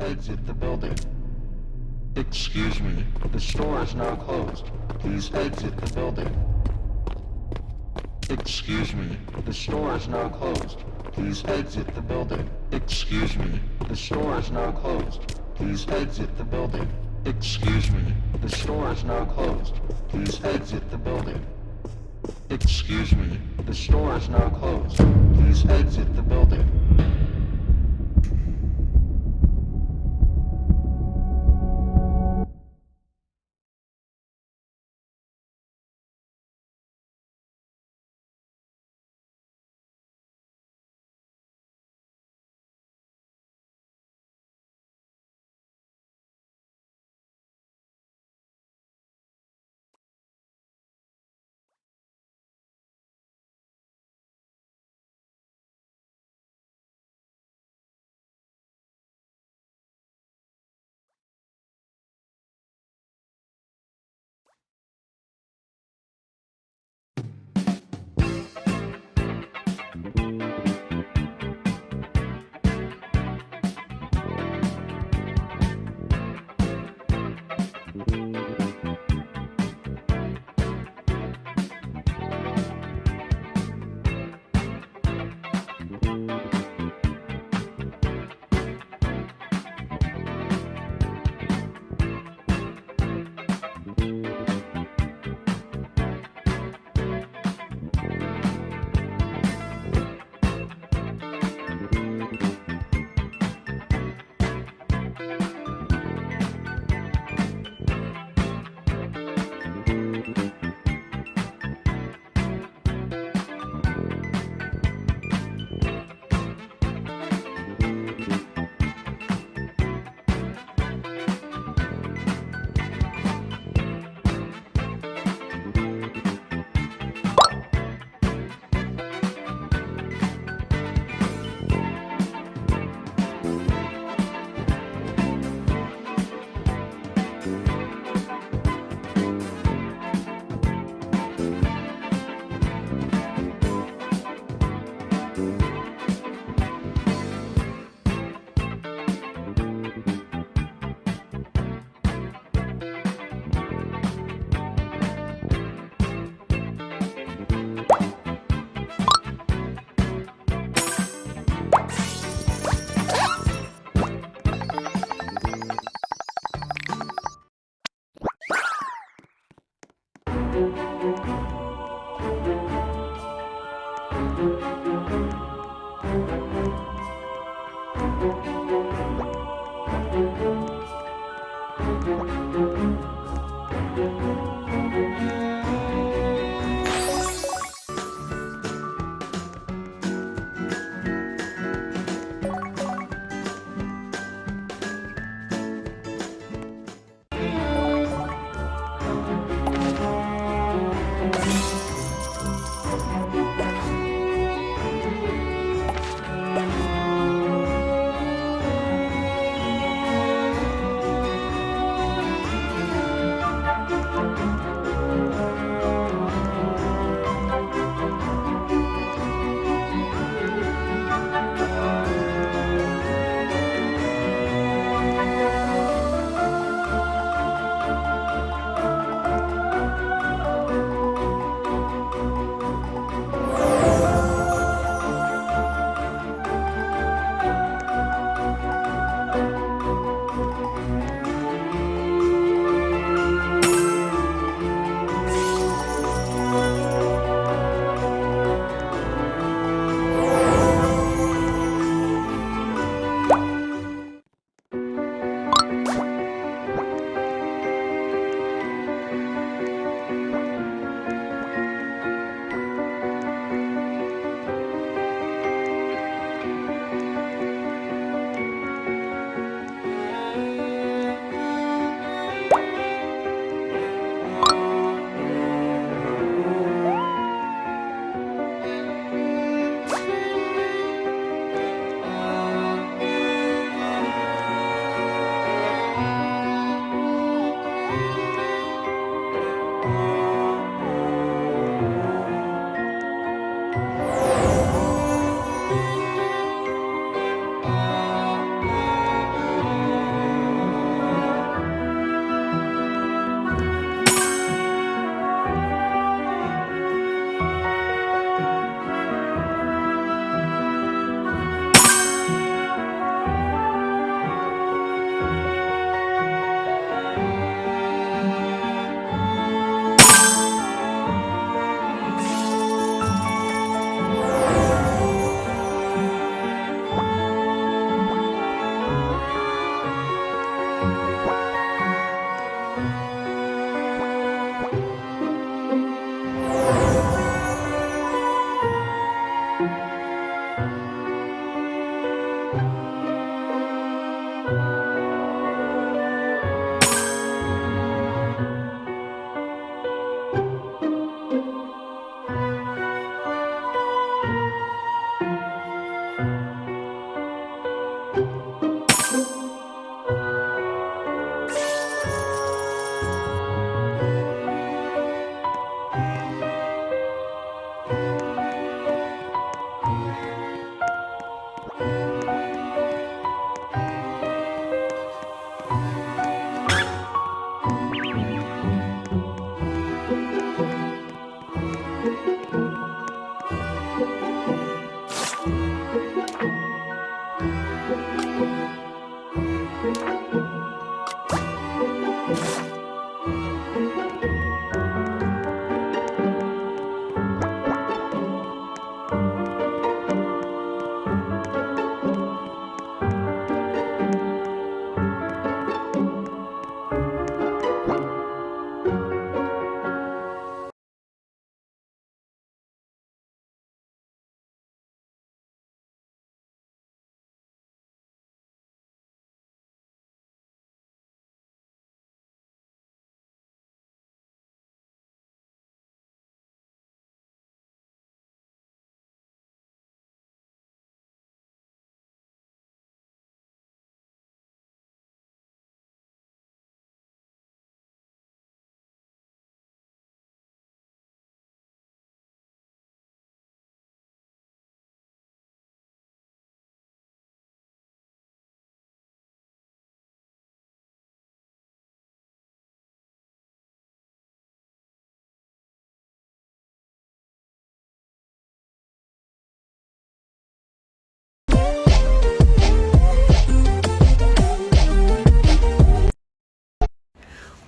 exit the building. Excuse me, the store is now closed. Please exit the building. Excuse me, the store is now closed. Please exit the building. Excuse me, the store is now closed. Please exit the building. Excuse me, the store is now closed. Please exit the building. Excuse me, the store is now closed. Please exit the building.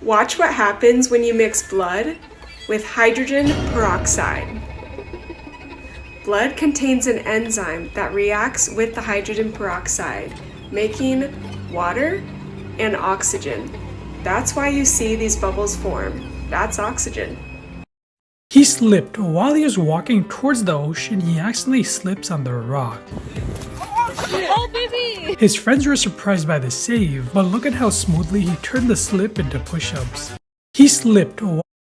Watch what happens when you mix blood with hydrogen peroxide. Blood contains an enzyme that reacts with the hydrogen peroxide, making water and oxygen. That's why you see these bubbles form. That's oxygen. He slipped. While he was walking towards the ocean, he accidentally slips on the rock. Oh, baby! His friends were surprised by the save, but look at how smoothly he turned the slip into push-ups. He slipped.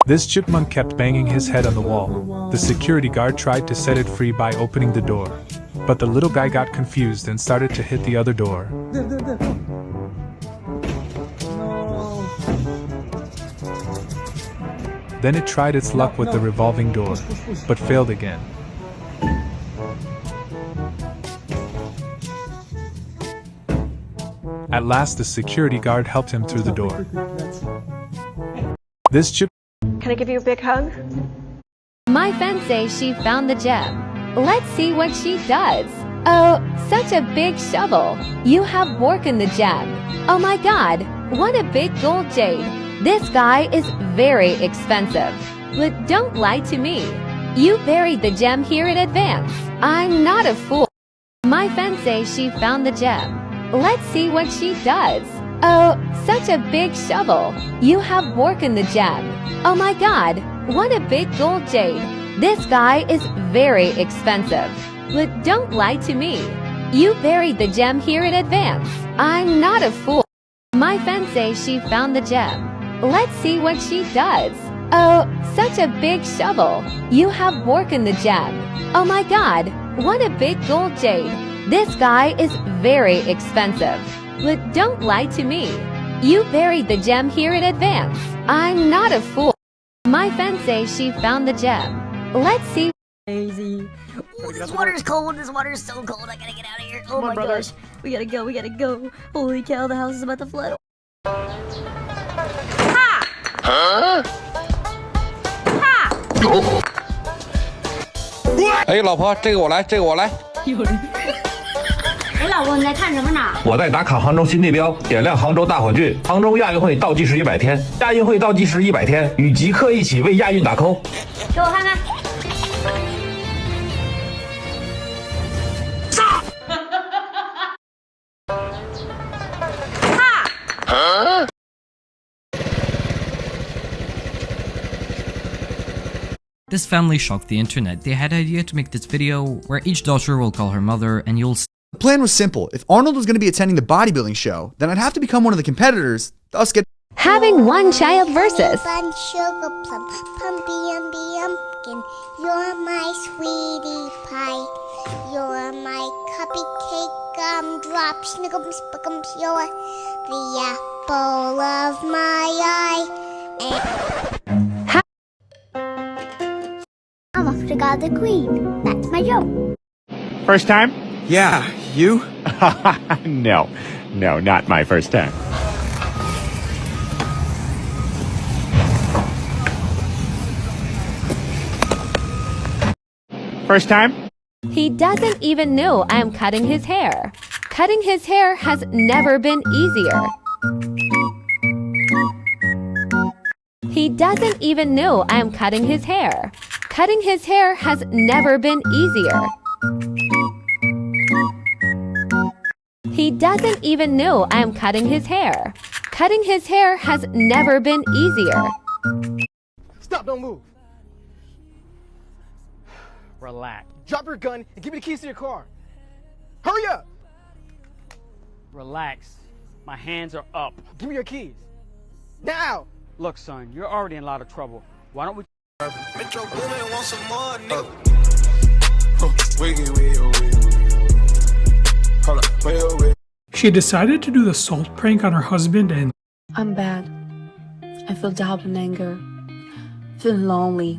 This chipmunk kept banging his head on the wall. The security guard tried to set it free by opening the door. But the little guy got confused and started to hit the other door. Then it tried its luck with the revolving door, but failed again. At last the security guard helped him through the door. This chip Can I give you a big hug? My friend says she found the gem. Let's see what she does. Oh, such a big shovel. You have broken the gem. Oh my god, what a big gold jade. This guy is very expensive. But don't lie to me. You buried the gem here in advance. I'm not a fool. My friend says she found the gem. Let's see what she does. Oh, such a big shovel. You have broken the gem. Oh my god, what a big gold jade. This guy is very expensive. But don't lie to me. You buried the gem here in advance. I'm not a fool. My friend says she found the gem. Let's see what she does. Oh, such a big shovel. You have broken the gem. Oh my god, what a big gold jade. This guy is very expensive. But don't lie to me. You buried the gem here in advance. I'm not a fool. My friend says she found the gem. Let's see. Crazy. Ooh, this water's cold. This water's so cold. I gotta get out of here. Oh my gosh. We gotta go. We gotta go. Holy cow, the house is about to flood. Ha! Huh? Ha! 哎，老婆，这个我来，这个我来。哎，老公，你在看什么呢？我在打卡杭州新地标，点亮杭州大火炬。杭州亚运会倒计时100天，亚运会倒计时100天，与极客一起为亚运打 call。给我看看。This family shocked the internet. They had an idea to make this video where each daughter will call her mother and you'll see. The plan was simple. If Arnold was going to be attending the bodybuilding show, then I'd have to become one of the competitors, thus get Having one child versus. Sugar plum, pumpkin. You're my sweetie pie. You're my cupcake gumdrop. Snickums, spickums. You're the apple of my eye. I'm off to guard the queen. That's my joke. First time? Yeah, you? No, not my first time. First time? He doesn't even know I'm cutting his hair. Cutting his hair has never been easier. He doesn't even know I'm cutting his hair. Cutting his hair has never been easier. He doesn't even know I'm cutting his hair. Cutting his hair has never been easier. Stop, don't move. Relax. Drop your gun and give me the keys to your car. Hurry up! Relax. My hands are up. Give me your keys. Now! Look, son, you're already in a lot of trouble. Why don't we... Metro Boomin want some more, nigga. She decided to do the salt prank on her husband and I'm bad. I feel doubt and anger. Feel lonely.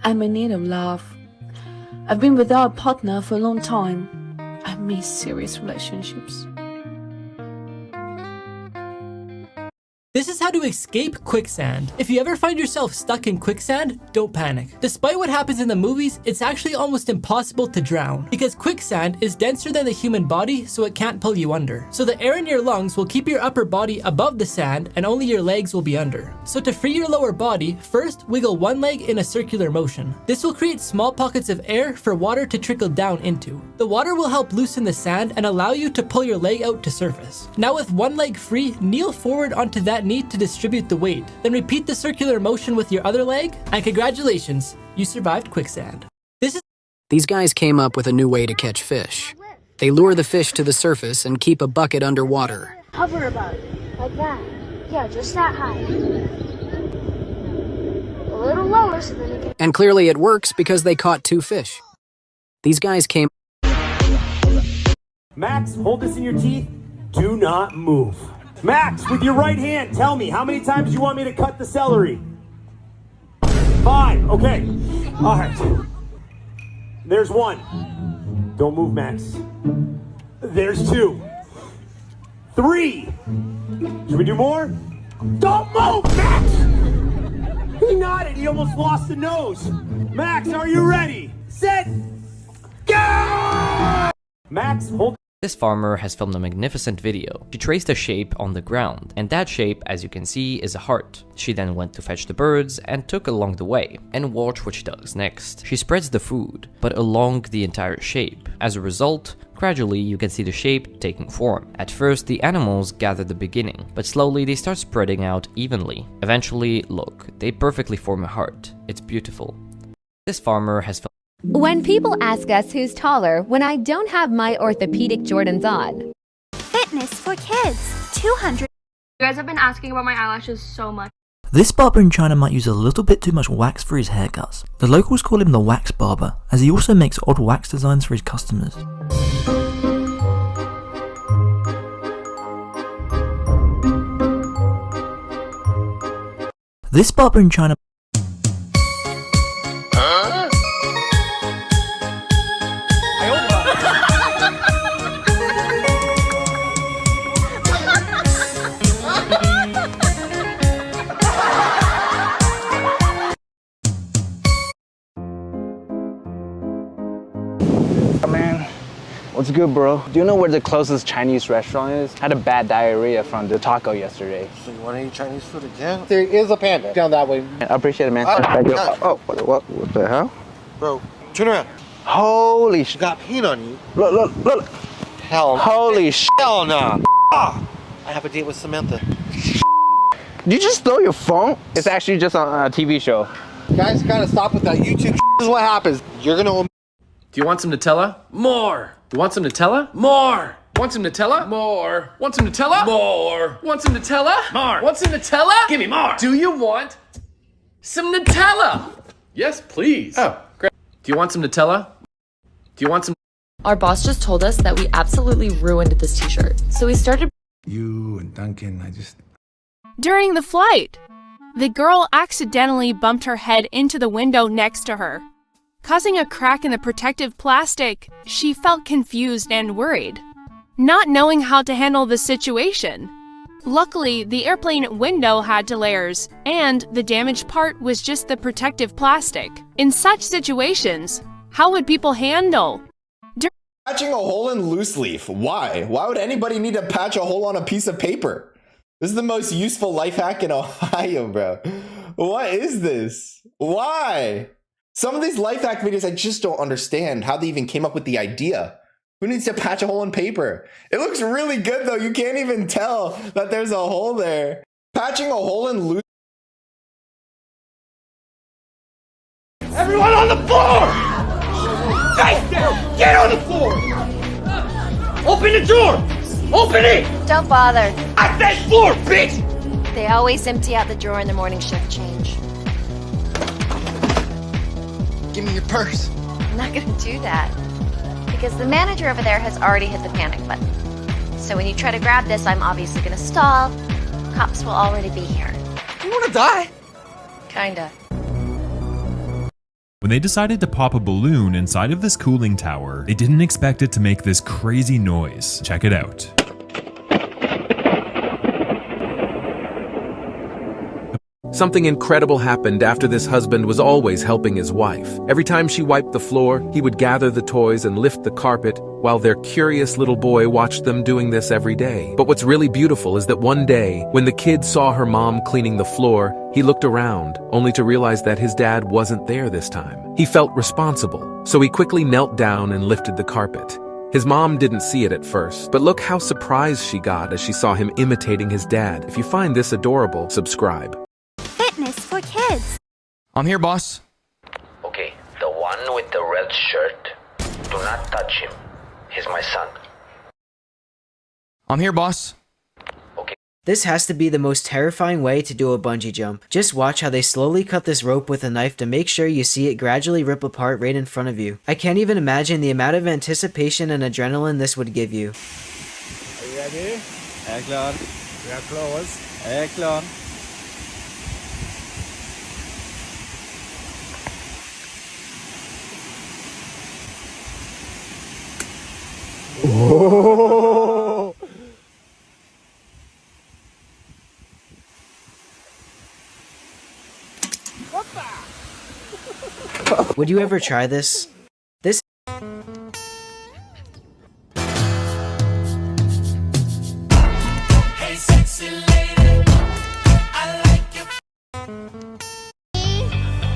I'm in need of love. I've been without a partner for a long time. I miss serious relationships. This is how to escape quicksand. If you ever find yourself stuck in quicksand, don't panic. Despite what happens in the movies, it's actually almost impossible to drown because quicksand is denser than the human body, so it can't pull you under. So the air in your lungs will keep your upper body above the sand and only your legs will be under. So to free your lower body, first wiggle one leg in a circular motion. This will create small pockets of air for water to trickle down into. The water will help loosen the sand and allow you to pull your leg out to surface. Now with one leg free, kneel forward onto that knee to distribute the weight. Then repeat the circular motion with your other leg, and congratulations, you survived quicksand. These guys came up with a new way to catch fish. They lure the fish to the surface and keep a bucket underwater. Hover about it, like that. Yeah, just that high. A little lower so then you can... And clearly it works because they caught 2 fish. These guys came... Max, hold this in your teeth. Do not move. Max, with your right hand, tell me, how many times you want me to cut the celery? 5, okay. All right. There's 1. Don't move, Max. There's 2. 3. Should we do more? Don't move, Max! He nodded, he almost lost the nose. Max, are you ready? Set, go! Max, hold. This farmer has filmed a magnificent video. She traced a shape on the ground, and that shape, as you can see, is a heart. She then went to fetch the birds and took along the way. And watch what she does next. She spreads the food, but along the entire shape. As a result, gradually you can see the shape taking form. At first, the animals gather the beginning, but slowly they start spreading out evenly. Eventually, look, they perfectly form a heart. It's beautiful. This farmer has filmed. When people ask us who's taller when I don't have my orthopedic Jordans on. Fitness for kids. 200. You guys have been asking about my eyelashes so much. This barber in China might use a little bit too much wax for his haircuts. The locals call him the wax barber, as he also makes odd wax designs for his customers. This barber in China... Man, what's good, bro? Do you know where the closest Chinese restaurant is? Had a bad diarrhea from the taco yesterday. So you want to eat Chinese food again? There is a Panda down that way. I appreciate it, man. What the hell? Bro, turn around. Holy sh! Got paint on you. Look. Hell. Holy sh! Hell no. I have a date with Samantha. Did you just throw your phone? It's actually just on a TV show. Guys, gotta stop with that YouTube. This is what happens. You're gonna. Do you want some Nutella? More. You want some Nutella? More. Want some Nutella? More. Want some Nutella? More. Want some Nutella? More. Want some Nutella? Give me more. Do you want some Nutella? Yes, please. Oh, great. Do you want some Nutella? Do you want some? Our boss just told us that we absolutely ruined this t-shirt. So we started. You and Duncan, During the flight, the girl accidentally bumped her head into the window next to her, causing a crack in the protective plastic. She felt confused and worried, not knowing how to handle the situation. Luckily, the airplane window had layers, and the damaged part was just the protective plastic. In such situations, how would people handle? Patching a hole in loose leaf. Why? Why would anybody need to patch a hole on a piece of paper? This is the most useful life hack in Ohio, bro. What is this? Why? Some of these life hack videos, I just don't understand how they even came up with the idea. Who needs to patch a hole in paper? It looks really good though. You can't even tell that there's a hole there. Patching a hole in loose. Everyone on the floor! Face down! Get on the floor! Open the door! Open it! Don't bother. I said floor, bitch! They always empty out the drawer in the morning shift change. Give me your purse. I'm not gonna do that. Because the manager over there has already hit the panic button. So when you try to grab this, I'm obviously gonna stall. Cops will already be here. You wanna die? Kinda. When they decided to pop a balloon inside of this cooling tower, they didn't expect it to make this crazy noise. Check it out. Something incredible happened after this husband was always helping his wife. Every time she wiped the floor, he would gather the toys and lift the carpet, while their curious little boy watched them doing this every day. But what's really beautiful is that one day, when the kid saw her mom cleaning the floor, he looked around, only to realize that his dad wasn't there this time. He felt responsible, so he quickly knelt down and lifted the carpet. His mom didn't see it at first, but look how surprised she got as she saw him imitating his dad. If you find this adorable, subscribe. Fitness for kids. I'm here, boss. Okay, the one with the red shirt. Do not touch him. He's my son. I'm here, boss. This has to be the most terrifying way to do a bungee jump. Just watch how they slowly cut this rope with a knife to make sure you see it gradually rip apart right in front of you. I can't even imagine the amount of anticipation and adrenaline this would give you. Are you ready? Jag är klar. Vi är close. Jag är klar. Oh! Would you ever try this? This Hey, sexy lady, I like you.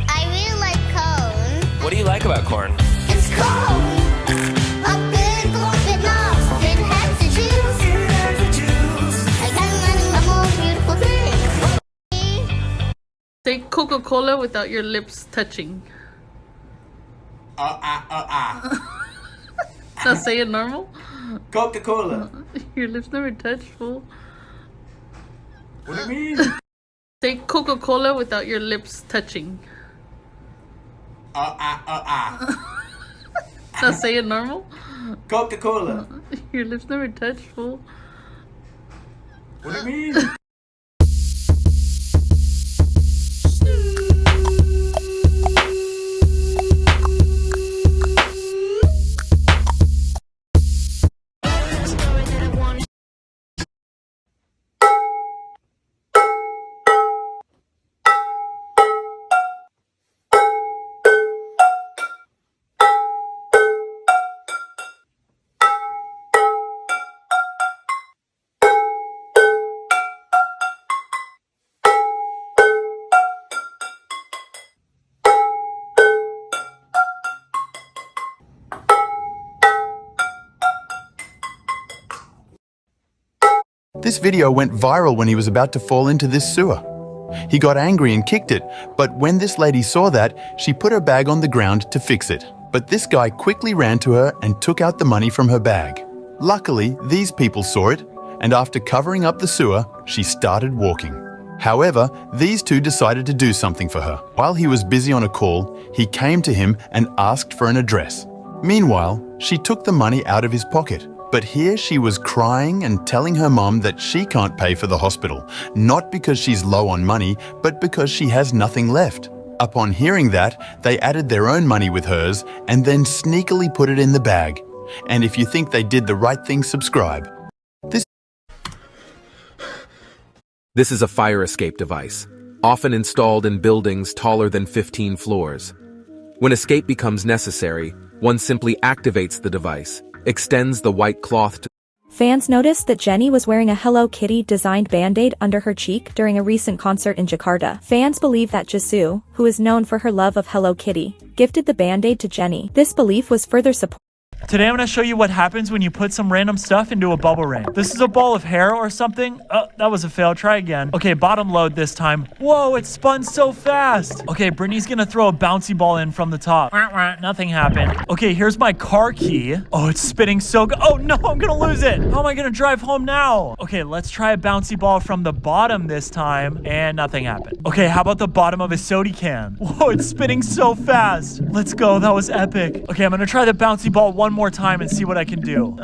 I really like cone. What do you like about corn? It's cone. A big big nose, big heads to choose. I got money, a more beautiful thing. Say Coca-Cola without your lips touching. Now say it normal. Coca-Cola. Your lips never touch, fool. What do you mean? Say Coca-Cola without your lips touching. Now say it normal. Coca-Cola. Your lips never touch, fool. What do you mean? This video went viral when he was about to fall into this sewer. He got angry and kicked it, but when this lady saw that, she put her bag on the ground to fix it. But this guy quickly ran to her and took out the money from her bag. Luckily, these people saw it, and after covering up the sewer, she started walking. However, these two decided to do something for her. While he was busy on a call, he came to him and asked for an address. Meanwhile, she took the money out of his pocket. But here she was crying and telling her mom that she can't pay for the hospital, not because she's low on money, but because she has nothing left. Upon hearing that, they added their own money with hers and then sneakily put it in the bag. And if you think they did the right thing, subscribe. This is a fire escape device, often installed in buildings taller than 15 floors. When escape becomes necessary, one simply activates the device, extends the white cloth to Fans noticed that Jennie was wearing a Hello Kitty designed band-aid under her cheek during a recent concert in Jakarta. Fans believe that Jisoo, who is known for her love of Hello Kitty, gifted the band-aid to Jennie. This belief was further supported. Today I'm going to show you what happens when you put some random stuff into a bubble ring. This is a ball of hair or something. Oh, that was a fail. Try again. Okay, bottom load this time. Whoa, it spun so fast. Okay, Brittany's going to throw a bouncy ball in from the top. Nothing happened. Okay, here's my car key. Oh, it's spinning so good. Oh no, I'm going to lose it. How am I going to drive home now? Okay, let's try a bouncy ball from the bottom this time. And nothing happened. Okay, how about the bottom of a soda can? Whoa, it's spinning so fast. Let's go. That was epic. Okay, I'm going to try the bouncy ball one more time and see what I can do.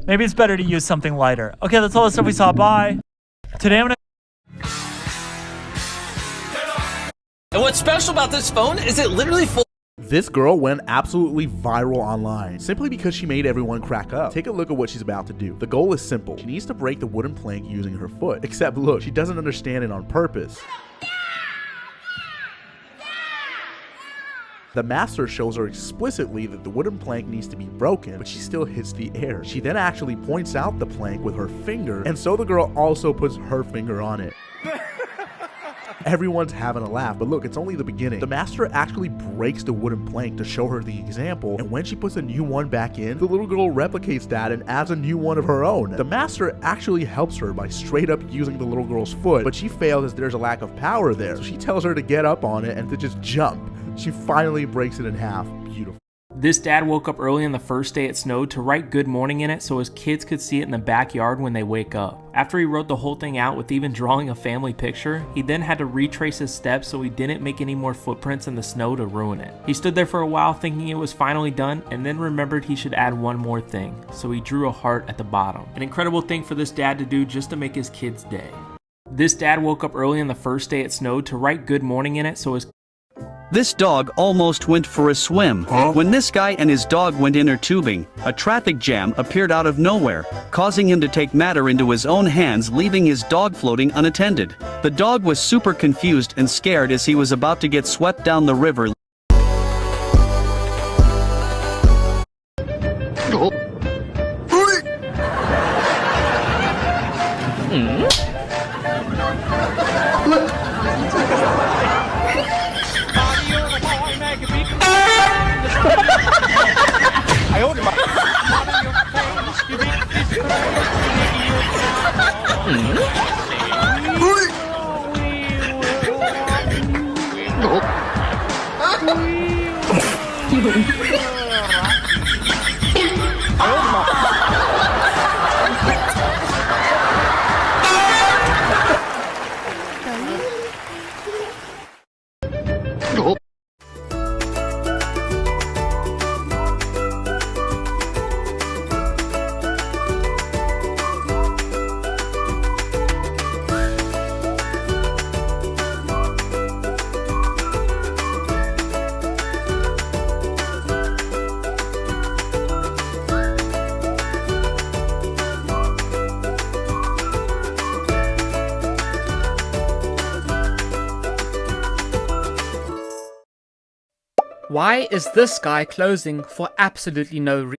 Maybe it's better to use something lighter. Okay, that's all the stuff we saw. Bye. Today I'm gonna... And what's special about this phone is it literally full. This girl went absolutely viral online simply because she made everyone crack up. Take a look at what she's about to do. The goal is simple. She needs to break the wooden plank using her foot. Except look, she doesn't understand it on purpose. The master shows her explicitly that the wooden plank needs to be broken, but she still hits the air. She then actually points out the plank with her finger, and so the girl also puts her finger on it. Everyone's having a laugh, but look, it's only the beginning. The master actually breaks the wooden plank to show her the example, and when she puts a new one back in, the little girl replicates that and adds a new one of her own. The master actually helps her by straight up using the little girl's foot, but she fails as there's a lack of power there, so she tells her to get up on it and to just jump. She finally breaks it in half. Beautiful. This dad woke up early on the first day it snowed to write good morning in it so his kids could see it in the backyard when they wake up. After he wrote the whole thing out with even drawing a family picture, he then had to retrace his steps so he didn't make any more footprints in the snow to ruin it. He stood there for a while thinking it was finally done and then remembered he should add one more thing, so he drew a heart at the bottom. An incredible thing for this dad to do just to make his kids' day. This dad woke up early on the first day it snowed to write good morning in it so his This dog almost went for a swim. When this guy and his dog went inner tubing, a traffic jam appeared out of nowhere, causing him to take matter into his own hands, leaving his dog floating unattended. The dog was super confused and scared as he was about to get swept down the river. Why is this guy closing for absolutely no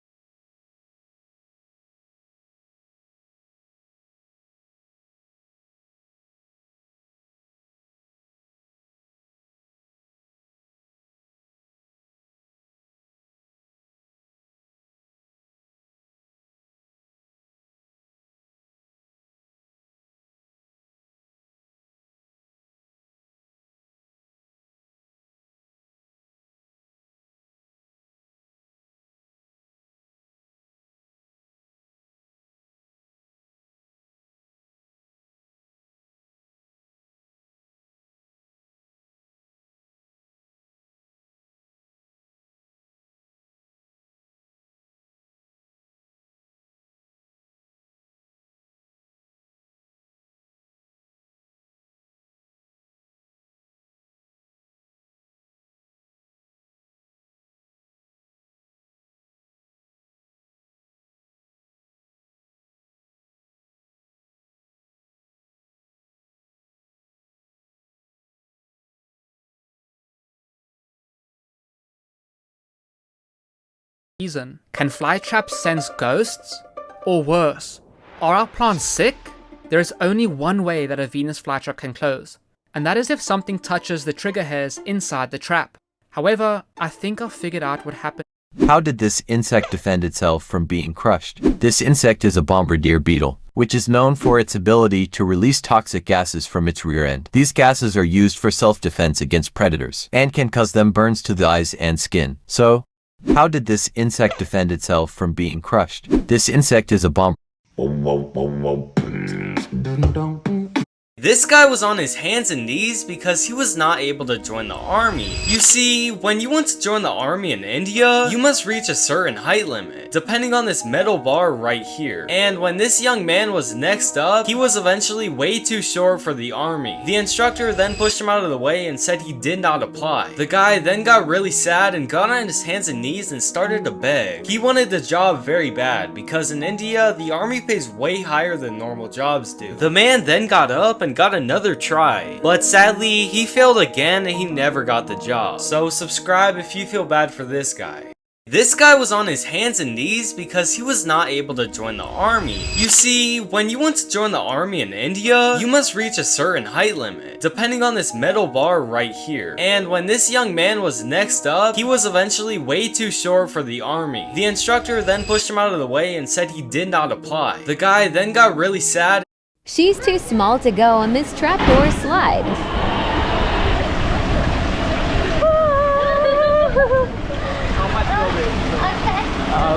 reason? Can fly traps sense ghosts? Or worse, are our plants sick? There is only one way that a Venus flytrap can close, and that is if something touches the trigger hairs inside the trap. However, I think I've figured out what happened. How did this insect defend itself from being crushed? This insect is a bombardier beetle, which is known for its ability to release toxic gases from its rear end. These gases are used for self-defense against predators, and can cause them burns to the eyes and skin. So, how did this insect defend itself from being crushed? This insect is a bomb. This guy was on his hands and knees because he was not able to join the army. You see, when you want to join the army in India, you must reach a certain height limit, depending on this metal bar right here. And when this young man was next up, he was eventually way too short for the army. The instructor then pushed him out of the way and said he did not apply. The guy then got really sad and got on his hands and knees and started to beg. He wanted the job very bad because in India, the army pays way higher than normal jobs do. The man then got up and and got another try. But sadly, he failed again and he never got the job. So subscribe if you feel bad for this guy. This guy was on his hands and knees because he was not able to join the army. You see, when you want to join the army in India, you must reach a certain height limit, depending on this metal bar right here. And when this young man was next up, he was eventually way too short for the army. The instructor then pushed him out of the way and said he did not apply. The guy then got really sad. She's too small to go on this trapdoor slide.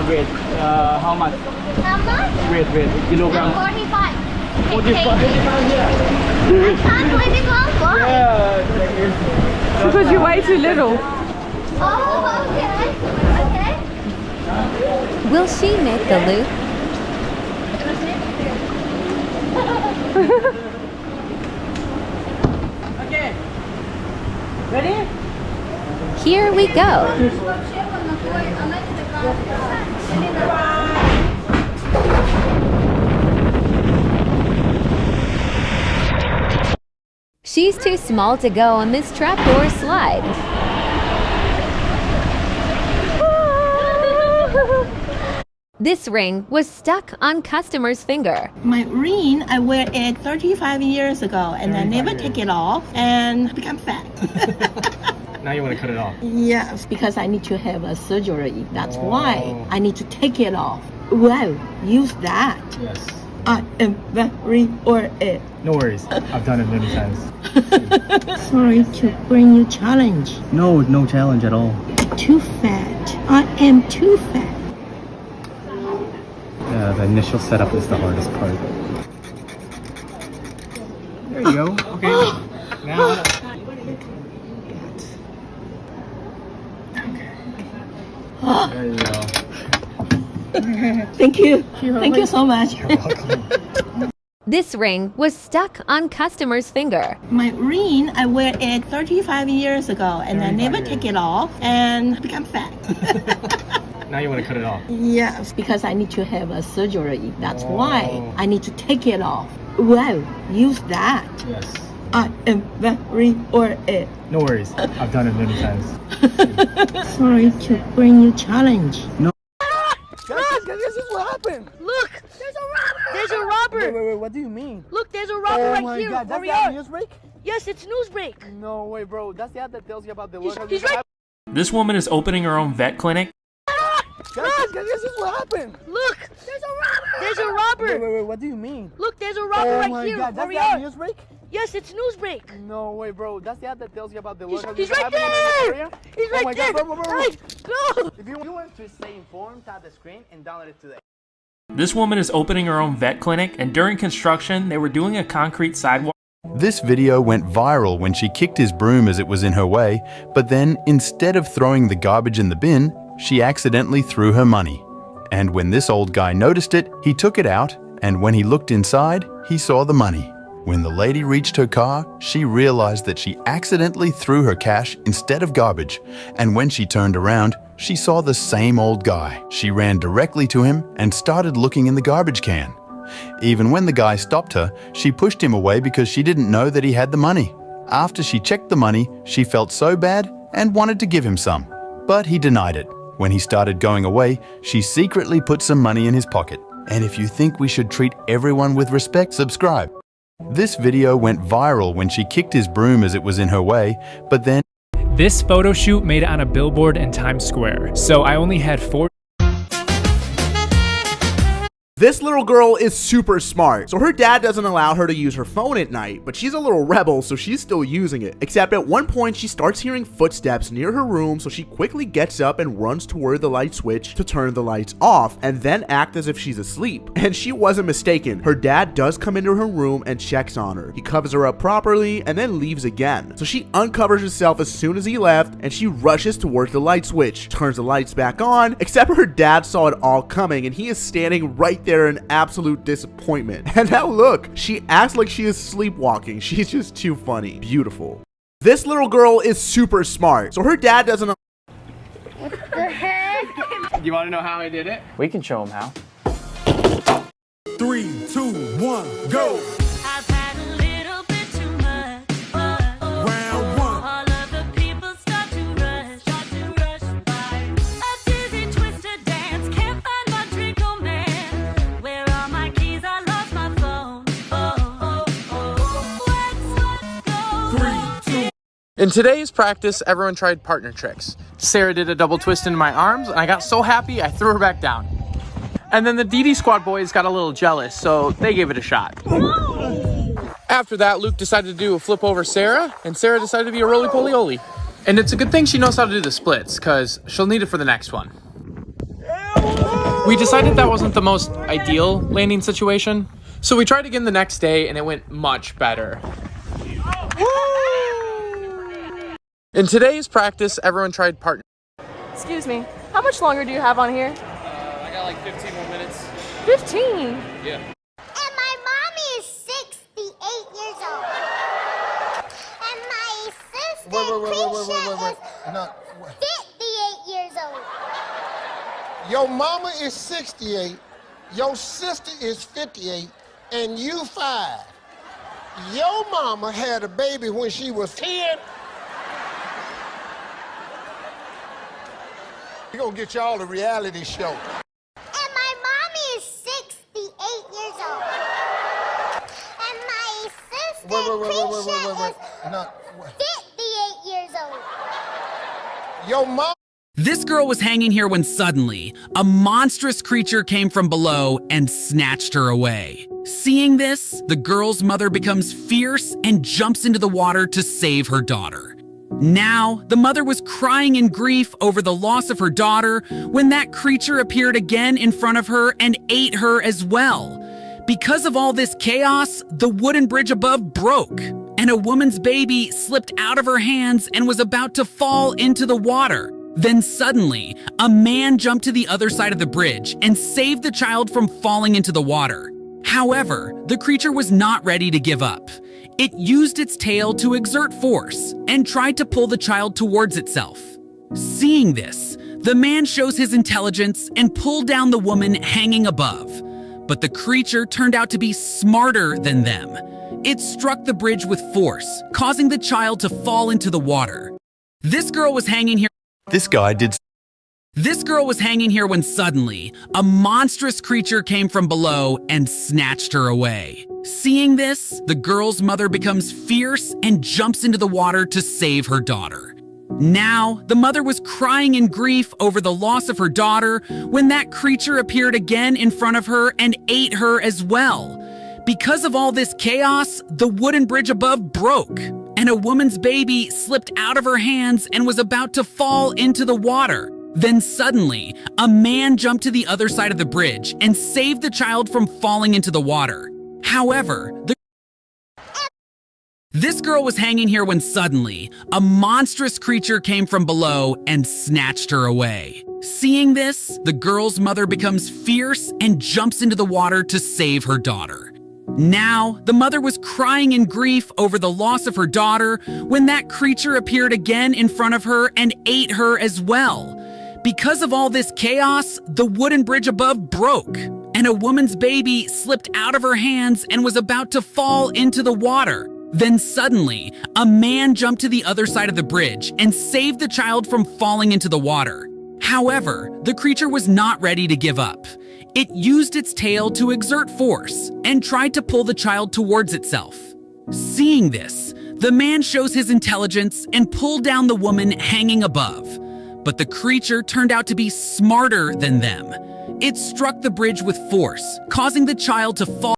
Weight. How much? How much? Weight. Kilogram. 45. 45. I can't let it go. Why? Yeah. Because you're way too little. Oh, okay. Will she make the loop? Okay. Ready? Here we go. She's too small to go on this trapdoor slide. This ring was stuck on customer's finger. My ring, I wear it 35 years ago and I never take it off and become fat. Now you want to cut it off? Yes, because I need to have a surgery. That's why I need to take it off. Well, use that. Yes. I am very worried. No worries. I've done it many times. Sorry to bring you challenge. No challenge at all. Too fat. I am too fat. Yeah, the initial setup is the hardest part. There you go. Okay. Now. There you go. Thank you. Thank you so much. You're welcome. This ring was stuck on customer's finger. My ring, I wear it 35 years ago and I never take it off and become fat. Now you want to cut it off? Yes, because I need to have a surgery. That's why I need to take it off. Well, use that. Yes. I am very worried. No worries. I've done it many times. Sorry to bring you challenge. No. Guys, this is what happened. Look, there's a robber. There's a robber. Wait, what do you mean? Look, there's a robber right my here. God, that's Hurry the up. Newsbreak? Yes, it's Newsbreak. No way, bro. That's the ad that tells you about the He's right. This woman is opening her own vet clinic. Guys, this is what happened. Look, there's a robber. There's a robber. Wait, what do you mean? Look, there's a robber right my here. God, that's Hurry the up. Newsbreak? Yes, it's Newsbreak. No way, bro. That's the ad that tells you about the He's right there. He's right my there. God, bro. Right, go. If you want to stay informed, tap the screen and download it today. This woman is opening her own vet clinic, and during construction, they were doing a concrete sidewalk. This video went viral when she kicked his broom as it was in her way, but then instead of throwing the garbage in the bin, she accidentally threw her money. And when this old guy noticed it, he took it out, and when he looked inside, he saw the money. When the lady reached her car, she realized that she accidentally threw her cash instead of garbage, and when she turned around, she saw the same old guy. She ran directly to him and started looking in the garbage can. Even when the guy stopped her, she pushed him away because she didn't know that he had the money. After she checked the money, she felt so bad and wanted to give him some, but he denied it. When he started going away, she secretly put some money in his pocket. And if you think we should treat everyone with respect, subscribe. This video went viral when she kicked his broom as it was in her way, but then This photo shoot made it on a billboard in Times Square, so I only had 4. This little girl is super smart, so her dad doesn't allow her to use her phone at night, but she's a little rebel, so she's still using it. Except at one point, she starts hearing footsteps near her room, so she quickly gets up and runs toward the light switch to turn the lights off, and then act as if she's asleep. And she wasn't mistaken. Her dad does come into her room and checks on her. He covers her up properly and then leaves again. So she uncovers herself as soon as he left, and she rushes towards the light switch, turns the lights back on, except her dad saw it all coming, and he is standing right there in absolute disappointment. And now look, she acts like she is sleepwalking. She's just too funny. Beautiful. This little girl is super smart, so her dad doesn't know. What the heck? Do you want to know how I did it? We can show him how. 3, 2, 1, go! I've had a little In today's practice, everyone tried partner tricks. Sarah did a double twist into my arms, and I got so happy I threw her back down. And then the DD Squad boys got a little jealous, so they gave it a shot. After that, Luke decided to do a flip over Sarah, and Sarah decided to be a roly-poly-oly. And it's a good thing she knows how to do the splits, because she'll need it for the next one. We decided that wasn't the most ideal landing situation, so we tried again the next day, and it went much better. In today's practice, everyone tried partner. Excuse me, how much longer do you have on here? I got like 15 more minutes. 15? Yeah. And my mommy is 68 years old. And my sister Keisha is 58 years old. Your mama is 68, your sister is 58, and you 5. Your mama had a baby when she was 10. We're gonna get y'all a reality show. And my mommy is 68 years old. And my sister Keisha is 58 years old. Your mama. This girl was hanging here when suddenly, a monstrous creature came from below and snatched her away. Seeing this, the girl's mother becomes fierce and jumps into the water to save her daughter. Now, the mother was crying in grief over the loss of her daughter when that creature appeared again in front of her and ate her as well. Because of all this chaos, the wooden bridge above broke, and a woman's baby slipped out of her hands and was about to fall into the water. Then suddenly, a man jumped to the other side of the bridge and saved the child from falling into the water. However, the creature was not ready to give up. It used its tail to exert force and tried to pull the child towards itself. Seeing this, the man shows his intelligence and pulled down the woman hanging above. But the creature turned out to be smarter than them. It struck the bridge with force, causing the child to fall into the water. This girl was hanging here. This guy did. This girl was hanging here when suddenly, a monstrous creature came from below and snatched her away. Seeing this, the girl's mother becomes fierce and jumps into the water to save her daughter. Now, the mother was crying in grief over the loss of her daughter when that creature appeared again in front of her and ate her as well. Because of all this chaos, the wooden bridge above broke, and a woman's baby slipped out of her hands and was about to fall into the water. Then suddenly, a man jumped to the other side of the bridge and saved the child from falling into the water. However, this girl was hanging here when suddenly, a monstrous creature came from below and snatched her away. Seeing this, the girl's mother becomes fierce and jumps into the water to save her daughter. Now, the mother was crying in grief over the loss of her daughter when that creature appeared again in front of her and ate her as well. Because of all this chaos, the wooden bridge above broke, and a woman's baby slipped out of her hands and was about to fall into the water. Then suddenly, a man jumped to the other side of the bridge and saved the child from falling into the water. However, the creature was not ready to give up. It used its tail to exert force and tried to pull the child towards itself. Seeing this, the man shows his intelligence and pulled down the woman hanging above. But the creature turned out to be smarter than them. It struck the bridge with force, causing the child to fall.